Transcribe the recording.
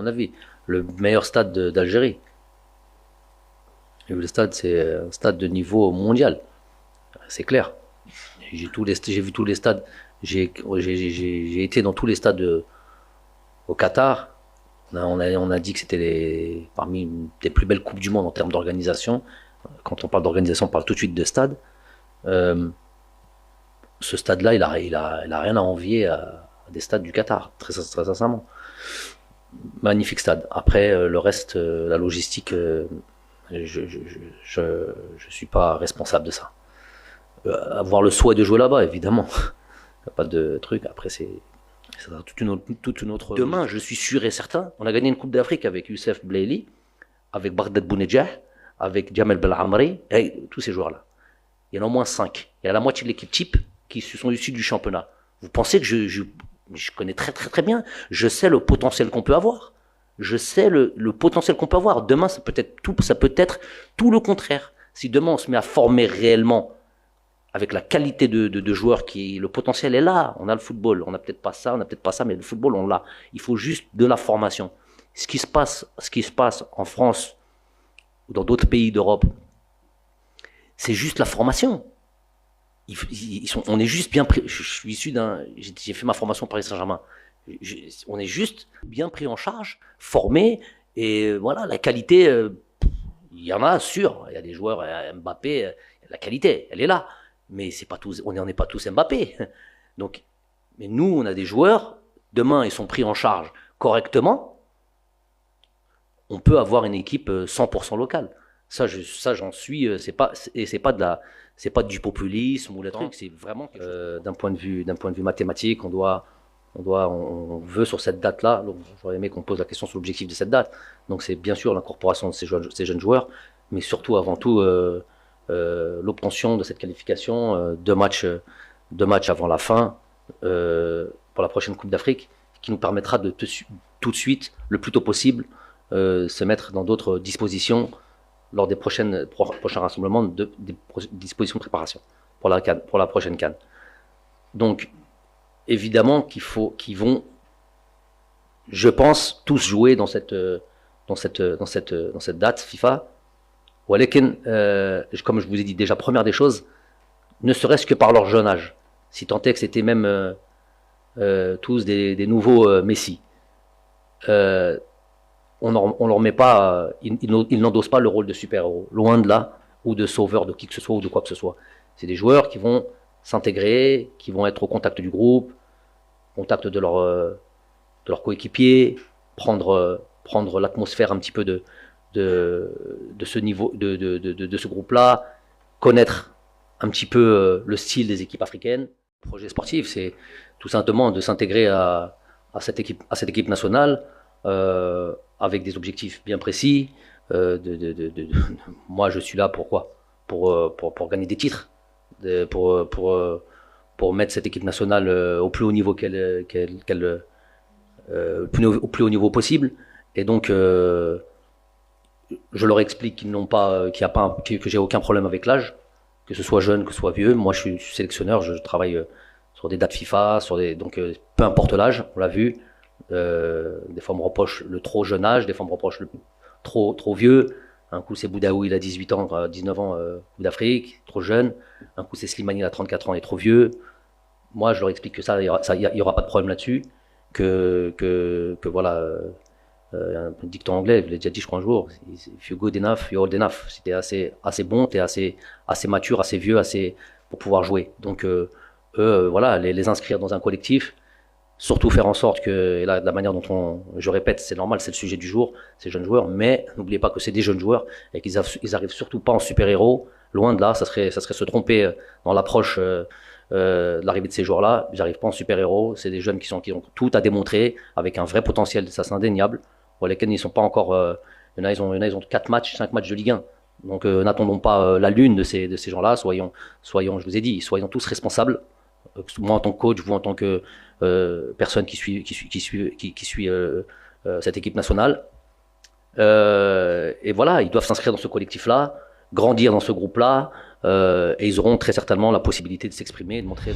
mon avis, le meilleur stade d'Algérie. Et le stade, c'est un stade de niveau mondial, c'est clair. J'ai vu tous les stades, j'ai été dans tous les stades au Qatar. On a dit que c'était parmi les plus belles coupes du monde en termes d'organisation. Quand on parle d'organisation, on parle tout de suite de stade. Ce stade-là, il a rien à envier à des stades du Qatar, très sincèrement. Magnifique stade. Après, le reste, la logistique, je suis pas responsable de ça. Avoir le souhait de jouer là-bas, évidemment. Il n'y a pas de truc. Après, c'est toute une autre. Demain, je suis sûr et certain, on a gagné une Coupe d'Afrique avec Youssef Blaili, avec Baghdad Bounedjah, avec Jamel Belhamri, et tous ces joueurs-là. Il y en a au moins 5. Il y a la moitié de l'équipe type qui sont issus du championnat. Vous pensez que je connais très très très bien, je sais le potentiel qu'on peut avoir. Je sais le potentiel qu'on peut avoir. Demain, ça peut être tout le contraire. Si demain on se met à former réellement avec la qualité de joueurs le potentiel est là. On a le football, on n'a peut-être pas ça, mais le football on l'a. Il faut juste de la formation. Ce qui se passe en France ou dans d'autres pays d'Europe, c'est juste la formation. On est juste bien pris. Je suis issu j'ai fait ma formation Paris Saint-Germain. On est juste bien pris en charge, formé, et voilà, la qualité, il y en a, sûr. Il y a des joueurs, Mbappé, la qualité, elle est là. Mais c'est pas tous, on n'en est pas tous Mbappé. Donc, mais nous, on a des joueurs, demain, ils sont pris en charge correctement, on peut avoir une équipe 100% locale. Ça, j'en suis, c'est pas du populisme ou le truc, c'est vraiment d'un point de vue mathématique, on veut sur cette date-là, j'aurais aimé qu'on pose la question sur l'objectif de cette date. Donc c'est bien sûr l'incorporation de ces jeunes joueurs, mais surtout avant tout l'obtention de cette qualification, deux matchs avant la fin pour la prochaine Coupe d'Afrique, qui nous permettra de tout de suite, le plus tôt possible, se mettre dans d'autres dispositions lors des prochains rassemblements, des dispositions de préparation pour la prochaine CAN. Donc, évidemment qu'ils vont, je pense, tous jouer dans cette date FIFA. Walakin, comme je vous ai dit déjà, première des choses, ne serait-ce que par leur jeune âge. Si tant est que c'était même tous des nouveaux Messi. On leur met pas, ils n'endossent pas le rôle de super-héros, loin de là, ou de sauveur de qui que ce soit ou de quoi que ce soit. C'est des joueurs qui vont s'intégrer, qui vont être au contact du groupe, au contact de leur coéquipier, prendre l'atmosphère un petit peu de ce niveau, de ce groupe-là, connaître un petit peu le style des équipes africaines. Le projet sportif, c'est tout simplement de s'intégrer à cette équipe nationale, avec des objectifs bien précis. Moi, je suis là pour quoi? Pour gagner des titres, pour mettre cette équipe nationale au plus haut niveau au plus haut niveau possible. Et donc, je leur explique que j'ai aucun problème avec l'âge, que ce soit jeune, que ce soit vieux. Moi, je suis sélectionneur, je travaille sur des dates FIFA, donc peu importe l'âge, on l'a vu. Des fois on me reproche le trop jeune âge, des fois on me reproche le trop vieux. Un coup c'est Boudaoui, il a 18 ans, 19 ans, Coupe d'Afrique, trop jeune. Un coup c'est Slimani, il a 34 ans, il est trop vieux. Moi je leur explique que il y aura pas de problème là-dessus, que voilà, un dicton anglais, je l'ai déjà dit je crois un jour, if you're good enough, you're old enough. C'était assez bon, t'es assez mature, assez vieux, pour pouvoir jouer. Donc voilà, les inscrire dans un collectif. Surtout faire en sorte que, et là, de la manière dont je répète, c'est normal, c'est le sujet du jour, ces jeunes joueurs, mais n'oubliez pas que c'est des jeunes joueurs et qu'ils arrivent surtout pas en super-héros. Loin de là, ça serait se tromper dans l'approche de l'arrivée de ces joueurs-là. Ils n'arrivent pas en super-héros. C'est des jeunes qui ont tout à démontrer avec un vrai potentiel, ça c'est indéniable. Pour lesquels ils sont pas encore. Il y en a, ils ont 4 matchs, 5 matchs de Ligue 1. Donc n'attendons pas la lune de ces gens-là. Soyons, je vous ai dit, soyons tous responsables. Moi en tant que coach, vous en tant que personne qui suit cette équipe nationale. Et voilà, ils doivent s'inscrire dans ce collectif-là, grandir dans ce groupe-là, et ils auront très certainement la possibilité de s'exprimer, de montrer.